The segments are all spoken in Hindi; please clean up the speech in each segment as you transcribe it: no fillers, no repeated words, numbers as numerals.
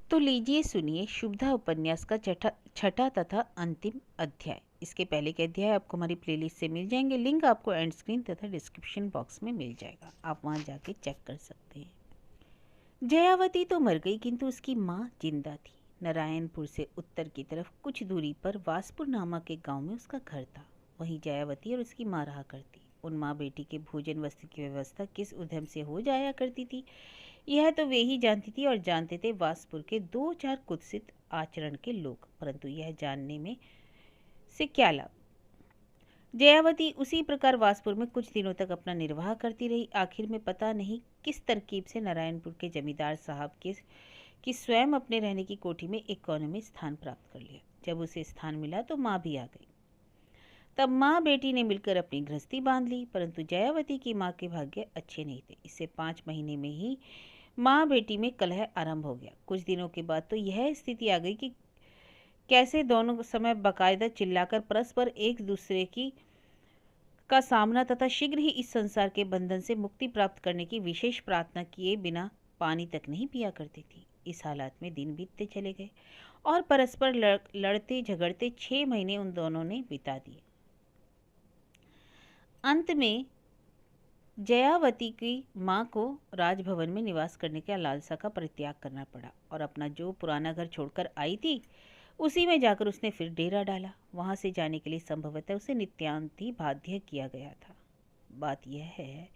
तो लीजिए सुनिए शुभदा उपन्यास का छठा छठा तथा अंतिम अध्याय। इसके पहले के अध्याय आपको हमारी प्लेलिस्ट से मिल जाएंगे। लिंक आपको एंड स्क्रीन तथा डिस्क्रिप्शन बॉक्स में मिल जाएगा, आप वहां जाके चेक कर सकते हैं। जयावती तो मर गई किंतु उसकी माँ जिंदा थी। नारायणपुर से उत्तर की तरफ कुछ दूरी पर वासपुर नामक एक गांव में उसका घर था। वहीं जयावती और उसकी माँ रहा करती। उन माँ बेटी के भोजन वस्त्र की व्यवस्था किस उद्यम से हो जाया करती थी, यह तो वे ही जानती थी और जानते थे वासपुर के दो चार कुत्सित आचरण के लोग, परंतु यह जानने में से क्या लाभ। जयावती उसी प्रकार वासपुर में कुछ दिनों तक अपना निर्वाह करती रही। आखिर में पता नहीं किस तरकीब से नारायणपुर के जमींदार साहब के कि स्वयं अपने रहने की कोठी में एक कोने में स्थान प्राप्त कर लिया। जब उसे स्थान मिला तो माँ भी आ गई। तब माँ बेटी ने मिलकर अपनी गृहस्थी बांध ली, परंतु जयावती की माँ के भाग्य अच्छे नहीं थे। इससे 5 महीने में ही माँ बेटी में कलह आरंभ हो गया। कुछ दिनों के बाद तो यह स्थिति आ गई कि कैसे दोनों समय बाकायदा चिल्लाकर परस्पर एक दूसरे की का सामना तथा शीघ्र ही इस संसार के बंधन से मुक्ति प्राप्त करने की विशेष प्रार्थना किए बिना पानी तक नहीं पिया करती थी। इस हालात में दिन बीतते चले गए और परस्पर लड़ते झगड़ते 6 महीने उन दोनों ने बिता दिए। अंत में जयावती की माँ को राजभवन में निवास करने के लालसा का परित्याग करना पड़ा और अपना जो पुराना घर छोड़कर आई थी उसी में जाकर उसने फिर डेरा डाला। वहां से जाने के लिए संभवतः उसे नित्यांत ही बाध्य किया गया था। बात यह है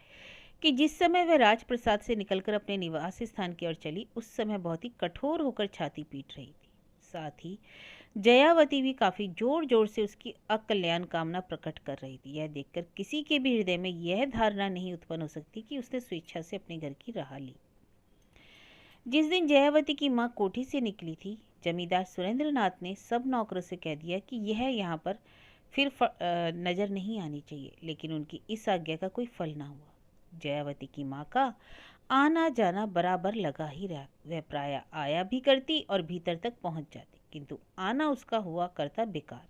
कि जिस समय वह राजप्रसाद से निकलकर अपने निवास स्थान की ओर चली उस समय बहुत ही कठोर होकर छाती पीट रही थी। साथ ही जयावती भी काफी जोर जोर से उसकी अकल्याण कामना प्रकट कर रही थी। यह देखकर किसी के भी हृदय में यह धारणा नहीं उत्पन्न हो सकती कि उसने स्वेच्छा से अपने घर की राह ली। जिस दिन जयावती की माँ कोठी से निकली थी, जमींदार सुरेंद्रनाथ ने सब नौकरों से कह दिया कि यह यहाँ पर फिर नजर नहीं आनी चाहिए, लेकिन उनकी इस आज्ञा का कोई फल ना हुआ। जयावती की माँ का आना जाना बराबर लगा ही रहा। वह प्राय आया भी करती और भीतर तक पहुंच जाती, किंतु आना उसका हुआ करता बेकार।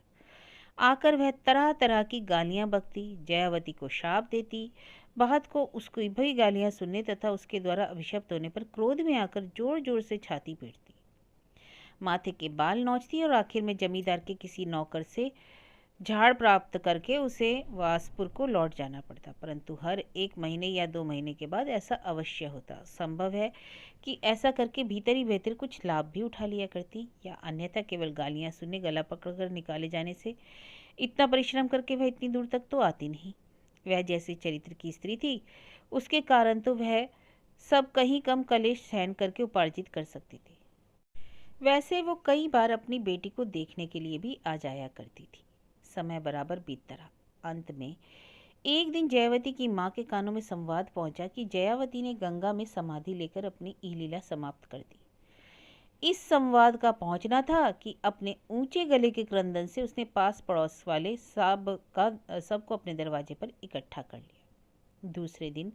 आकर वह तरह तरह की गालियां बकती, जयावती को शाप देती, बहुत को उसकी भी गालियां सुनने तथा उसके द्वारा अभिशप्त होने पर क्रोध में आकर जोर जोर से छाती पीटती, माथे के बाल नोचती और आखिर में जमींदार के किसी नौकर से झाड़ प्राप्त करके उसे वासपुर को लौट जाना पड़ता। परंतु हर 1 महीने या 2 महीने के बाद ऐसा अवश्य होता। संभव है कि ऐसा करके भीतर ही भीतर कुछ लाभ भी उठा लिया करती, या अन्यथा केवल गालियां सुनने गला पकड़कर निकाले जाने से इतना परिश्रम करके वह इतनी दूर तक तो आती नहीं। वह जैसे चरित्र की स्त्री थी, उसके कारण तो वह सब कहीं कम कलेश सहन करके उपार्जित कर सकती थी। वैसे वो कई बार अपनी बेटी को देखने के लिए भी आ जाया करती थी। समय बराबर बीतता रहा। अंत में एक दिन जयावती की माँ के कानों में संवाद पहुंचा कि जयावती ने गंगा में समाधि लेकर अपनी लीला समाप्त कर दी। इस संवाद का पहुंचना था कि अपने ऊंचे गले के क्रंदन से उसने पास पड़ोस वाले सबको अपने दरवाजे पर इकट्ठा कर लिया। दूसरे दिन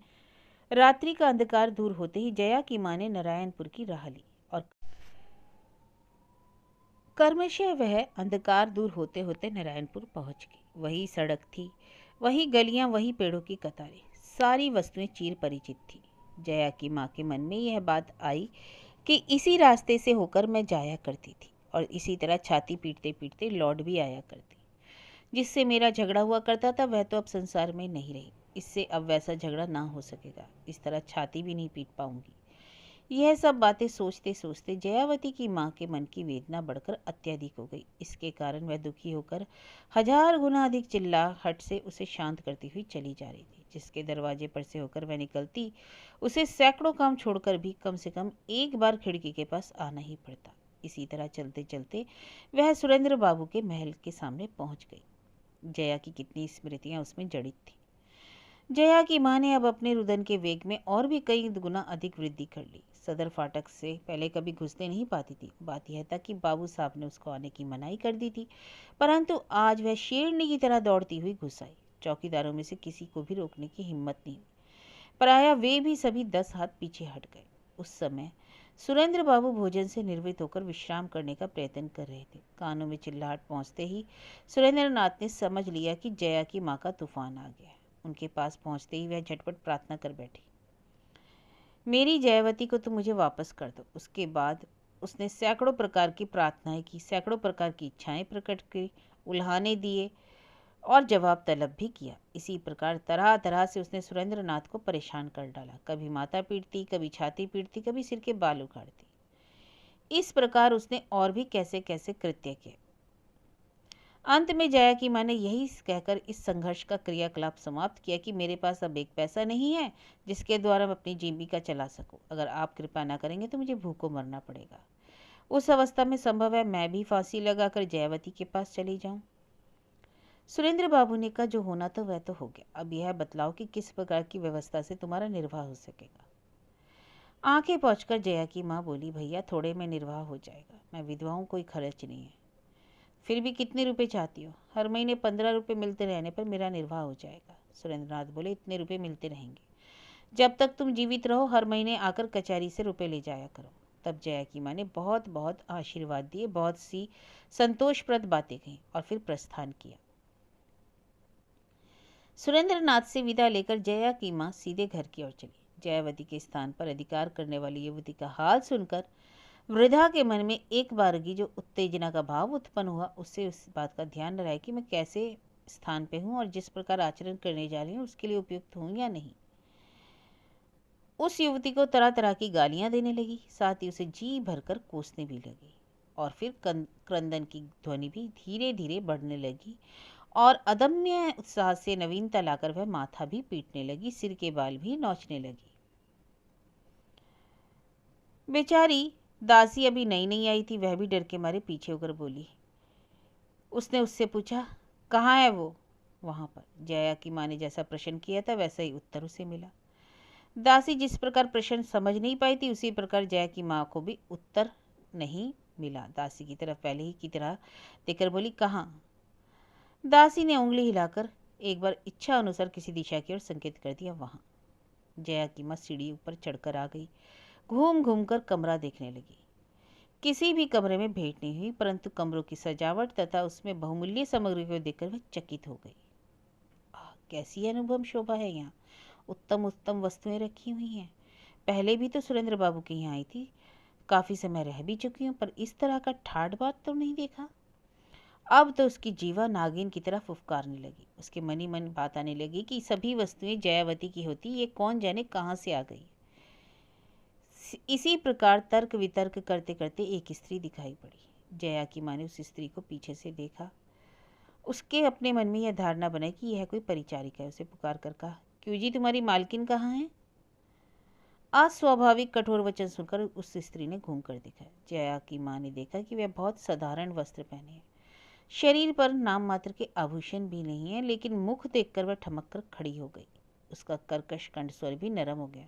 रात्रि का अंधकार दूर होते ही जया की माँ ने नारायणपुर की राह ली और कर्मशः वह अंधकार दूर होते होते नारायणपुर पहुंच गई। वही सड़क थी, वही गलियां, वही पेड़ों की कतारें, सारी वस्तुएं चिर परिचित थी। जया की माँ के मन में यह बात आई कि इसी रास्ते से होकर मैं जाया करती थी और इसी तरह छाती पीटते पीटते लौट भी आया करती। जिससे मेरा झगड़ा हुआ करता था वह तो अब संसार में नहीं रही। इससे अब वैसा झगड़ा ना हो सकेगा। इस तरह छाती भी नहीं पीट पाऊंगी। यह सब बातें सोचते सोचते जयावती की माँ के मन की वेदना बढ़कर अत्यधिक हो गई। इसके कारण वह दुखी होकर 1000 गुना अधिक चिल्लाहट से उसे शांत करती हुई चली जा रही थी। जिसके दरवाजे पर से होकर वह निकलती, उसे सैकड़ों काम छोड़कर भी कम से कम एक बार खिड़की के पास आना ही पड़ता। इसी तरह चलते चलते वह सुरेंद्र बाबू के महल के सामने पहुंच गई। जया की कितनी स्मृतियां उसमें जड़ित थी। जया की माँ ने अब अपने रुदन के वेग में और भी कई गुना अधिक वृद्धि कर ली। सदर फाटक से पहले कभी घुसने नहीं पाती थी। बात यह था कि बाबू साहब ने उसको आने की मनाही कर दी थी, परंतु आज वह शेरनी की तरह दौड़ती हुई घुस आई। चौकीदारों में से किसी को भी रोकने की हिम्मत नहीं। प्रायः वे भी सभी 10 हाथ पीछे हट गए। उस समय सुरेंद्र बाबू भोजन से निर्वृत्त होकर विश्राम करने का प्रयत्न कर रहे थे। कानों में चिल्लाहट पहुंचते ही सुरेंद्र नाथ ने समझ लिया कि जया की माँ का तूफान आ गया। उनके पास पहुंचते ही वह झटपट प्रार्थना कर बैठी, मेरी जयावती को तो मुझे वापस कर दो। उसके बाद उसने सैकड़ों प्रकार की प्रार्थनाएं की, सैकड़ों प्रकार की इच्छाएं प्रकट की, उल्हाने दिए और जवाब तलब भी किया। इसी प्रकार तरह तरह से उसने सुरेंद्रनाथ को परेशान कर डाला। कभी माथा पीटती, कभी छाती पीटती, कभी सिर के बाल उखाड़ती। इस प्रकार उसने और भी कैसे कैसे कृत्य किए। अंत में जया की माँ ने यही कहकर इस संघर्ष का क्रियाकलाप समाप्त किया कि मेरे पास अब एक पैसा नहीं है जिसके द्वारा मैं अपनी जीविका चला सकूं। अगर आप कृपा ना करेंगे तो मुझे भूखों मरना पड़ेगा। उस अवस्था में संभव है मैं भी फांसी लगाकर जयावती के पास चली जाऊं। सुरेंद्र बाबू ने कहा, जो होना था वह तो हो गया। अब यह बतलाओ कि किस प्रकार की व्यवस्था से तुम्हारा निर्वाह हो सकेगा। आंखें पहुंचकर जया की माँ बोली, भैया थोड़े में निर्वाह हो जाएगा। मैं विधवा हूँ, कोई खर्च नहीं है। फिर भी कितने रुपए चाहती हो? हर महीने 15 रुपये मिलते रहने पर मेरा निर्वाह हो जाएगा। सुरेंद्रनाथ बोले, इतने रुपये मिलते रहेंगे जब तक तुम जीवित रहो। हर महीने आकर कचहरी से रुपए ले जाया करो। तब जया की माँ ने बहुत बहुत आशीर्वाद दिए, बहुत सी संतोषप्रद बातें कहीं और फिर प्रस्थान किया। सुरेंद्रनाथ से विदा लेकर जया की माँ सीधे घर की ओर चली। जयावती के स्थान पर अधिकार करने वाली युवती का हाल सुनकर वृद्धा के मन में एक बारगी जो उत्तेजना का भाव उत्पन्न हुआ, उससे उस बात का ध्यान रहा कि मैं कैसे स्थान पे हूँ और जिस प्रकार आचरण करने जा रही हूँ उसके लिए उपयुक्त हूँ या नहीं। उस युवती को तरह तरह की गालियां देने लगी, साथ ही उसे जी भरकर कोसने भी लगी और फिर क्रंदन की ध्वनि भी धीरे धीरे बढ़ने लगी और अदम्य उत्साह से नवीनता लाकर वह माथा भी पीटने लगी, सिर के बाल भी नोचने लगी। बेचारी दासी अभी नई नई आई थी, वह भी डर के मारे पीछे होकर बोली। उसने उससे पूछा, कहाँ है वो? वहां पर। जया की माँ ने जैसा प्रश्न किया था वैसा ही उत्तर उसे मिला। दासी जिस प्रकार प्रश्न समझ नहीं पाई थी उसी प्रकार जया की माँ को भी उत्तर नहीं मिला। दासी की तरफ पहले ही की तरह देखकर बोली, कहाँ? दासी ने उंगली हिलाकर एक बार इच्छा अनुसार किसी दिशा की ओर संकेत कर दिया, वहां। जया की माँ सीढ़ी ऊपर चढ़कर आ गई, घूम घूम कर कमरा देखने लगी। किसी भी कमरे में भेंट नहीं हुई, परंतु कमरों की सजावट तथा उसमें बहुमूल्य सामग्री को देखकर वह चकित हो गई। कैसी अनुभव शोभा है यहाँ! उत्तम उत्तम वस्तुएं रखी हुई हैं। पहले भी तो सुरेंद्र बाबू के यहाँ आई थी, काफी समय रह भी चुकी हूँ, पर इस तरह का ठाठ बात तो नहीं देखा। अब तो उसकी जीवा नागिन की तरह फुफकारने लगी। उसके मन ही मन बात आने लगी कि सभी वस्तुएं जयावती की होती, ये कौन जाने कहाँ से आ गई। इसी प्रकार तर्क वितर्क करते करते एक स्त्री दिखाई पड़ी। जया की माँ ने उस स्त्री को पीछे से देखा। उसके अपने मन में यह धारणा बनाई कि यह कोई परिचारिका है। उसे पुकार कर कहा, क्यों जी, तुम्हारी मालकिन कहाँ है? अस्वाभाविक कठोर वचन सुनकर उस स्त्री ने घूम कर देखा। जया की माँ ने देखा कि वह बहुत साधारण वस्त्र पहने है, शरीर पर नाम मात्र के आभूषण भी नहीं है, लेकिन मुख देखकर वह ठमक कर खड़ी हो गई। उसका कर्कश कंठ स्वर भी नरम हो गया।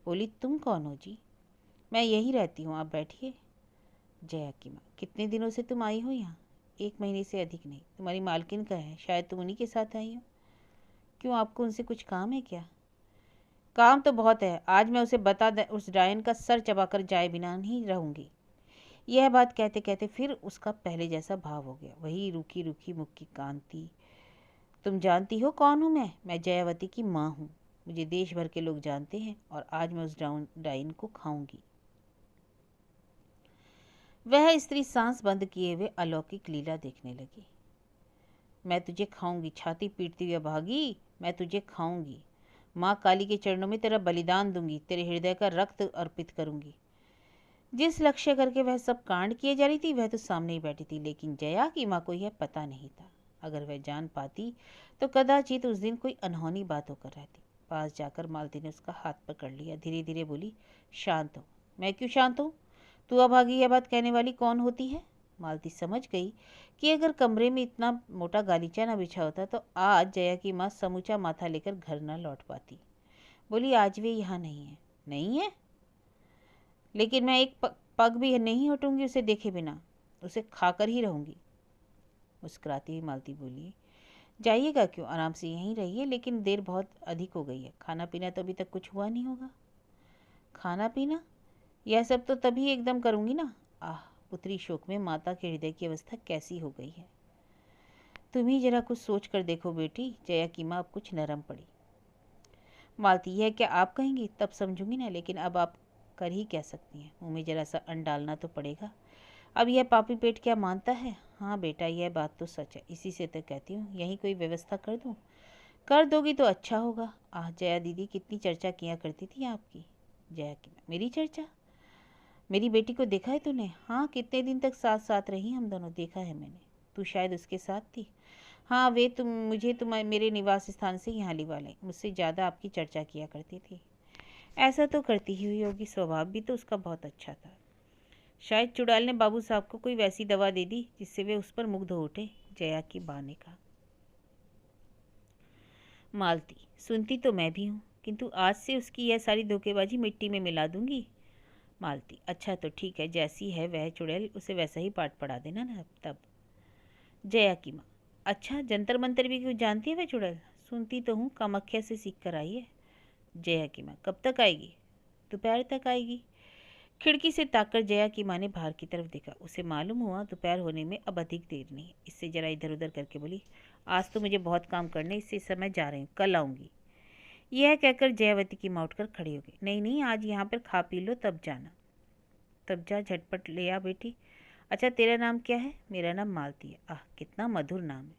बोली, तुम कौन हो जी? मैं यहीं रहती हूँ, आप बैठिए। जया की माँ, कितने दिनों से तुम आई हो यहाँ? 1 महीने से अधिक नहीं। तुम्हारी मालकिन का है, शायद तुम उन्हीं के साथ आई हो। क्यों, आपको उनसे कुछ काम है क्या? काम तो बहुत है, आज मैं उसे उस डायन का सर चबाकर जाए बिना नहीं रहूंगी। यह बात कहते कहते फिर उसका पहले जैसा भाव हो गया, वही रूखी रूखी मुख की कांति। तुम जानती हो कौन हूँ मैं जयावती की माँ हूँ। मुझे देश भर के लोग जानते हैं और आज मैं उस डायन को खाऊंगी। वह स्त्री सांस बंद किए हुए अलौकिक लीला देखने लगी। मैं तुझे खाऊंगी, छाती पीटती हुई भागी, मैं तुझे खाऊंगी। माँ काली के चरणों में तेरा बलिदान दूंगी, तेरे हृदय का रक्त अर्पित करूंगी। जिस लक्ष्य करके वह सब कांड किए जा रही थी वह तो सामने ही बैठी थी, लेकिन जया की माँ को यह पता नहीं था। अगर वह जान पाती तो कदाचित उस दिन कोई अनहोनी बात होकर रहती। पास जाकर मालती ने उसका हाथ पकड़ लिया, धीरे धीरे बोली, शांत हो। मैं क्यों शांत हूँ? तू अभागी यह बात कहने वाली कौन होती है? मालती समझ गई कि अगर कमरे में इतना मोटा गालीचा न बिछा होता तो आज जया की माँ समूचा माथा लेकर घर न लौट पाती। बोली, आज वे यहाँ नहीं है। नहीं है? लेकिन मैं एक पग भी नहीं हटूंगी उसे देखे बिना, उसे खाकर ही रहूंगी। मुस्कुराती हुई मालती बोली, जाइएगा क्यों, आराम से यहीं रहिए, लेकिन देर बहुत अधिक हो गई है। खाना पीना तो अभी तक कुछ हुआ नहीं होगा। खाना पीना? यह सब तो तभी एकदम करूंगी ना। आह, पुत्री शोक में माता के हृदय की अवस्था कैसी हो गई है। तुम ही जरा कुछ सोच कर देखो बेटी। जया की माँ अब कुछ नरम पड़ी। मालती, यह क्या आप कहेंगी? तब समझूंगी ना, लेकिन अब आप कर ही क्या सकती हैं, मुँह में जरा सा अन्न डालना तो पड़ेगा। अब यह पापी पेट क्या मानता है? हाँ बेटा, यह बात तो सच है, इसी से तो कहती हूँ यहीं कोई व्यवस्था कर दूँ। कर दोगी तो अच्छा होगा। आह जया दीदी, कितनी चर्चा किया करती थी आपकी। जया की माँ, मेरी चर्चा? मेरी बेटी को देखा है तूने? हाँ, कितने दिन तक साथ साथ रही हम दोनों, देखा है मैंने। तू शायद उसके साथ थी। हाँ, वे मुझे मेरे निवास स्थान से यहाँ लिवा लाई, मुझसे ज़्यादा आपकी चर्चा किया करती थी। ऐसा तो करती ही हुई होगी, स्वभाव भी तो उसका बहुत अच्छा था। शायद चुड़ैल ने बाबू साहब को कोई वैसी दवा दे दी जिससे वे उस पर मुग्ध हो उठे, जया की माँ ने कहा। मालती, सुनती तो मैं भी हूँ, किंतु आज से उसकी यह सारी धोखेबाजी मिट्टी में मिला दूंगी। मालती, अच्छा तो ठीक है, जैसी है वह चुड़ैल, उसे वैसा ही पाठ पढ़ा देना ना तब। जया की माँ, अच्छा जंतर मंतर भी क्यों जानती है वह चुड़ैल? सुनती तो हूँ, कामाख्या से सीख कर आई है। जया की माँ, कब तक आएगी? दोपहर तक आएगी। खिड़की से ताककर जया की माँ ने बाहर की तरफ देखा। उसे मालूम हुआ दोपहर होने में अब अधिक देर नहीं। इससे जरा इधर उधर करके बोली, आज तो मुझे बहुत काम करने, इससे समय जा रही हूँ, कल आऊँगी। यह कहकर जयावती की माँ उठकर खड़ी हो गई। नहीं नहीं, आज यहाँ पर खा पी लो तब जाना। तब जा, झटपट ले आ बेटी। अच्छा तेरा नाम क्या है? मेरा नाम मालती है। आह, कितना मधुर नाम है।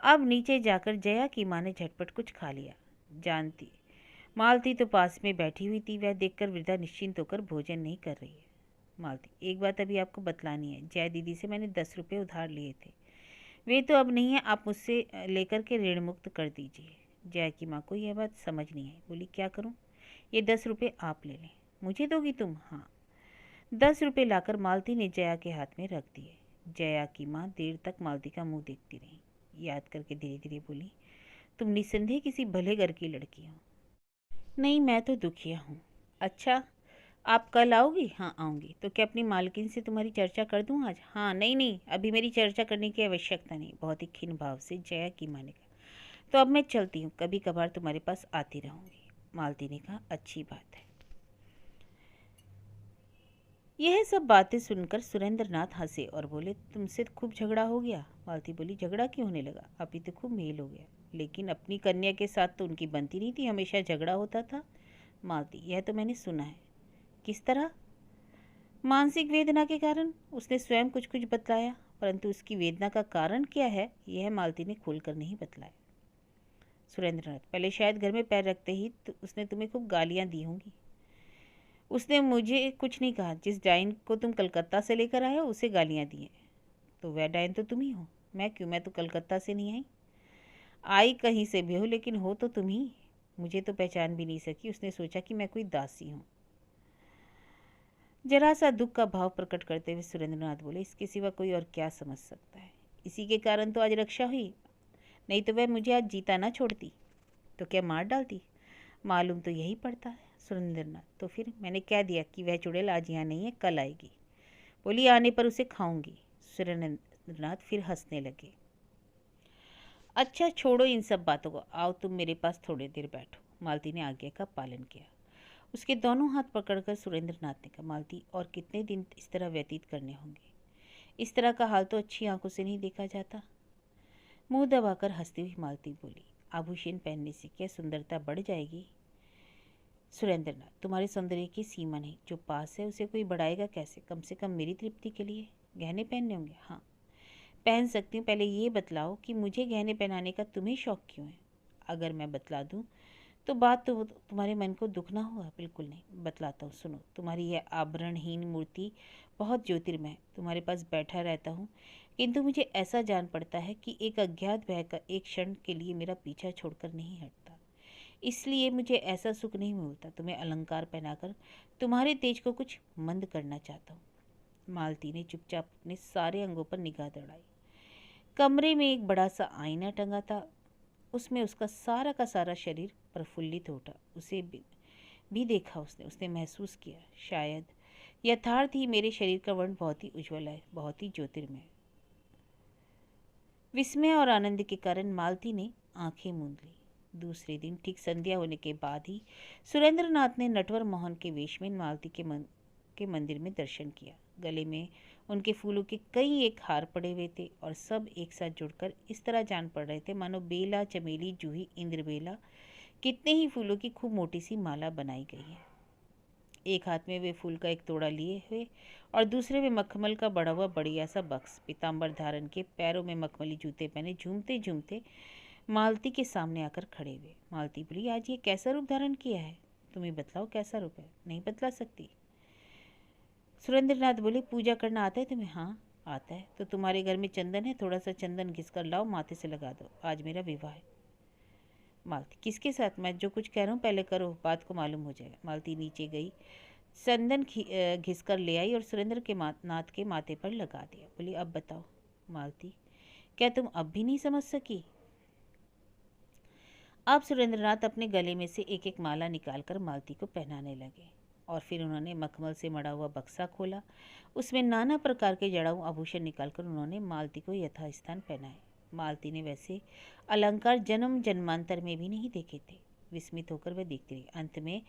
अब नीचे जाकर जया की माँ ने झटपट कुछ खा लिया। जानती मालती तो पास में बैठी हुई थी, वह देखकर वृद्धा निश्चिंत होकर भोजन नहीं कर रही है। मालती, एक बात अभी आपको बतलानी है, जया दीदी से मैंने 10 रुपये उधार लिए थे, वे तो अब नहीं है, आप मुझसे लेकर के ऋण मुक्त कर दीजिए। जया की माँ को यह बात समझ नहीं आई, बोली क्या करूँ? ये 10 रुपये आप ले लें। मुझे दोगी तुम? हाँ। 10 रुपये लाकर मालती ने जया के हाथ में रख दिए। जया की माँ देर तक मालती का मुंह देखती रही, याद करके धीरे धीरे बोली, तुम निस्संदेह किसी भले घर की लड़की हो। नहीं, मैं तो दुखिया हूँ। अच्छा, आप कल आओगी? हाँ आऊँगी। तो क्या अपनी मालकिन से तुम्हारी चर्चा कर दूँ आज? हाँ। नहीं नहीं, अभी मेरी चर्चा करने की आवश्यकता नहीं, बहुत ही खिन्न भाव से जया की माँ ने कहा। तो अब मैं चलती हूँ, कभी कभार तुम्हारे पास आती रहूँगी। मालती ने कहा, अच्छी बात है। यह सब बातें सुनकर सुरेंद्र नाथ हंसे और बोले, तुमसे खूब झगड़ा हो गया? मालती बोली, झगड़ा क्यों होने लगा, अभी तो खूब मेल हो गया। लेकिन अपनी कन्या के साथ तो उनकी बनती नहीं थी, हमेशा झगड़ा होता था। मालती, यह तो मैंने सुना है। किस तरह? मानसिक वेदना के कारण। उसने स्वयं कुछ कुछ बतलाया, परंतु उसकी वेदना का कारण क्या है यह मालती ने खोलकर नहीं बतलाया। सुरेंद्रनाथ, पहले शायद घर में पैर रखते ही तो उसने तुम्हें खूब गालियां दी होंगी। उसने मुझे कुछ नहीं कहा, जिस डाइन को तुम कलकत्ता से लेकर आए हो उसे गालियां दी हैं। तो वह डाइन तो तुम ही हो। मैं क्यों, मैं तो कलकत्ता से नहीं आई। आई कहीं से भी हो, लेकिन हो तो तुम ही। मुझे तो पहचान भी नहीं सकी, उसने सोचा कि मैं कोई दासी हूँ। जरा सा दुख का भाव प्रकट करते हुए सुरेंद्रनाथ बोले, इसके सिवा कोई और क्या समझ सकता है। इसी के कारण तो आज रक्षा हुई, नहीं तो वह मुझे आज जीता ना छोड़ती। तो क्या मार डालती? मालूम तो यही पड़ता है। सुरेंद्रनाथ, तो फिर मैंने कह दिया कि वह चुड़ैल आज यहाँ नहीं है, कल आएगी। बोली, आने पर उसे खाऊंगी। सुरेंद्रनाथ फिर हंसने लगे। अच्छा छोड़ो इन सब बातों को, आओ तुम मेरे पास थोड़ी देर बैठो। मालती ने आज्ञा का पालन किया। उसके दोनों हाथ पकड़कर सुरेंद्रनाथ ने कहा, मालती, और कितने दिन इस तरह व्यतीत करने होंगे? इस तरह का हाल तो अच्छी आंखों से नहीं देखा जाता। मुंह दबाकर हंसती हुई मालती बोली, आभूषण पहनने से क्या सुंदरता बढ़ जाएगी? सुरेंद्रनाथ, तुम्हारे सौंदर्य की सीमा नहीं, जो पास है उसे कोई बढ़ाएगा कैसे? कम से कम मेरी तृप्ति के लिए गहने पहनने होंगे। हाँ पहन सकती हूँ, पहले ये बतलाओ कि मुझे गहने पहनाने का तुम्हें शौक क्यों है? अगर मैं बतला दूँ तो बात तो तुम्हारे मन को दुख ना होगा? बिल्कुल नहीं, बतलाता हूँ, सुनो। तुम्हारी यह आभरणहीन मूर्ति बहुत ज्योतिर्मय है, तुम्हारे पास बैठा रहता हूँ, किंतु मुझे ऐसा जान पड़ता है कि एक अज्ञात भय का एक क्षण के लिए मेरा पीछा छोड़कर नहीं हटता। इसलिए मुझे ऐसा सुख नहीं मिलता, तुम्हें अलंकार पहनाकर तुम्हारे तेज को कुछ मंद करना चाहता हूँ। मालती ने चुपचाप अपने सारे अंगों पर निगाह दौड़ाई। कमरे में एक बड़ा सा आईना टंगा था, उसमें उसका सारा का सारा शरीर प्रफुल्लित हो उठा। उसे भी देखा उसने महसूस किया, शायद यथार्थ ही मेरे शरीर का वर्ण बहुत ही उज्ज्वल है, बहुत ही ज्योतिर्मय। विस्मय और आनंद के कारण मालती ने आंखें मूंद ली। दूसरे दिन ठीक संध्या होने के बाद ही सुरेंद्रनाथ ने नटवर मोहन के वेश में मालती के मंदिर में दर्शन किया। गले में उनके फूलों के कई एक हार पड़े हुए थे और सब एक साथ जुड़कर इस तरह जान पड़ रहे थे मानो बेला, चमेली, जूही, इंद्रबेला, कितने ही फूलों की खूब मोटी सी माला बनाई गई है। एक हाथ में वे फूल का एक तोड़ा लिए हुए और दूसरे में मखमल का बड़ा हुआ बढ़िया सा बक्स पीताम्बर धारण के, पैरों में मखमली जूते पहने, झूमते झूमते मालती के सामने आकर खड़े हुए। मालती बोली, आज ये कैसा रूप धारण किया है? तुम्हें बतलाओ कैसा रूप है? नहीं बतला सकती। सुरेंद्रनाथ बोले, पूजा करना आता है तुम्हें? हाँ आता है। तो तुम्हारे घर में चंदन है? थोड़ा सा चंदन घिस कर लाओ, माथे से लगा दो, आज मेरा विवाह है। मालती, किसके साथ? मैं जो कुछ कह रहा हूँ पहले करो, बात को मालूम हो जाएगा। मालती नीचे गई, चंदन घिस कर ले आई और सुरेंद्र के नाथ के माथे पर लगा दिया। बोली, अब बताओ। मालती, क्या तुम अब भी नहीं समझ सकी? अब सुरेंद्रनाथ अपने गले में से एक एक माला निकालकर मालती को पहनाने लगे और फिर उन्होंने मखमल से मढ़ा हुआ बक्सा खोला। उसमें नाना प्रकार के जड़ाऊ आभूषण निकालकर उन्होंने मालती को यथास्थान पहनाए। मालती ने वैसे अलंकार जन्म जन्मांतर में भी नहीं देखे थे। विस्मित होकर वह देखती रही। अंत में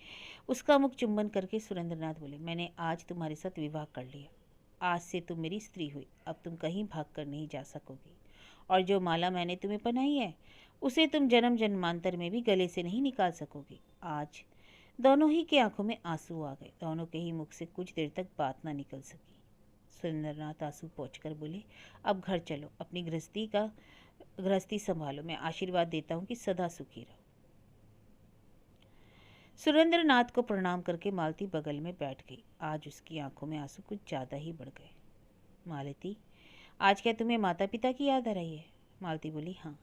उसका मुख चुंबन करके सुरेंद्रनाथ बोले, मैंने आज तुम्हारे साथ विवाह कर लिया। आज से तुम मेरी स्त्री हुई। अब तुम कहीं भाग कर नहीं जा सकोगी और जो माला मैंने तुम्हें पहनाई है उसे तुम जन्म जन्मांतर में भी गले से नहीं निकाल सकोगी। आज दोनों ही की आंखों में आंसू आ गए। दोनों के ही मुख से कुछ देर तक बात ना निकल सकी। सुरेंद्रनाथ आंसू पोंछकर बोले, अब घर चलो, अपनी गृहस्थी संभालो। मैं आशीर्वाद देता हूँ कि सदा सुखी रहो। सुरेंद्रनाथ को प्रणाम करके मालती बगल में बैठ गई। आज उसकी आंखों में आंसू कुछ ज़्यादा ही बढ़ गए। मालती, आज क्या तुम्हें माता पिता की याद आ रही है? मालती बोली, हाँ।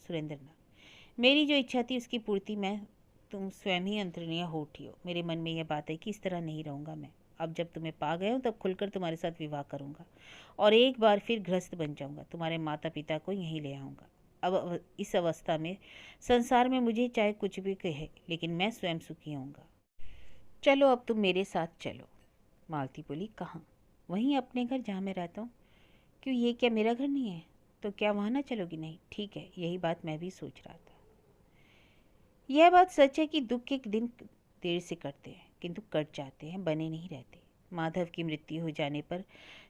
सुरेंद्रनाथ, मेरी जो इच्छा थी उसकी पूर्ति में तुम स्वयं ही अंतर्निया हो उठी हो। मेरे मन में यह बात है कि इस तरह नहीं रहूँगा मैं। अब जब तुम्हें पा गया हूँ तब खुलकर तुम्हारे साथ विवाह करूँगा और एक बार फिर गृहस्थ बन जाऊँगा। तुम्हारे माता पिता को यहीं ले आऊँगा। अब इस अवस्था में संसार में मुझे चाहे कुछ भी कहे, लेकिन मैं स्वयं सुखी होऊंगा। चलो अब तुम मेरे साथ चलो। मालती बोली, कहाँ? वहीं अपने घर जहाँ मैं रहता हूँ। क्यों, ये क्या मेरा घर नहीं है? तो क्या वहाँ ना चलोगी? नहीं, ठीक है, यही बात मैं भी सोच रहा था। यह बात सच है कि दुख के दिन देर से कटते हैं, किंतु कट जाते हैं, बने नहीं रहते। माधव की मृत्यु हो जाने पर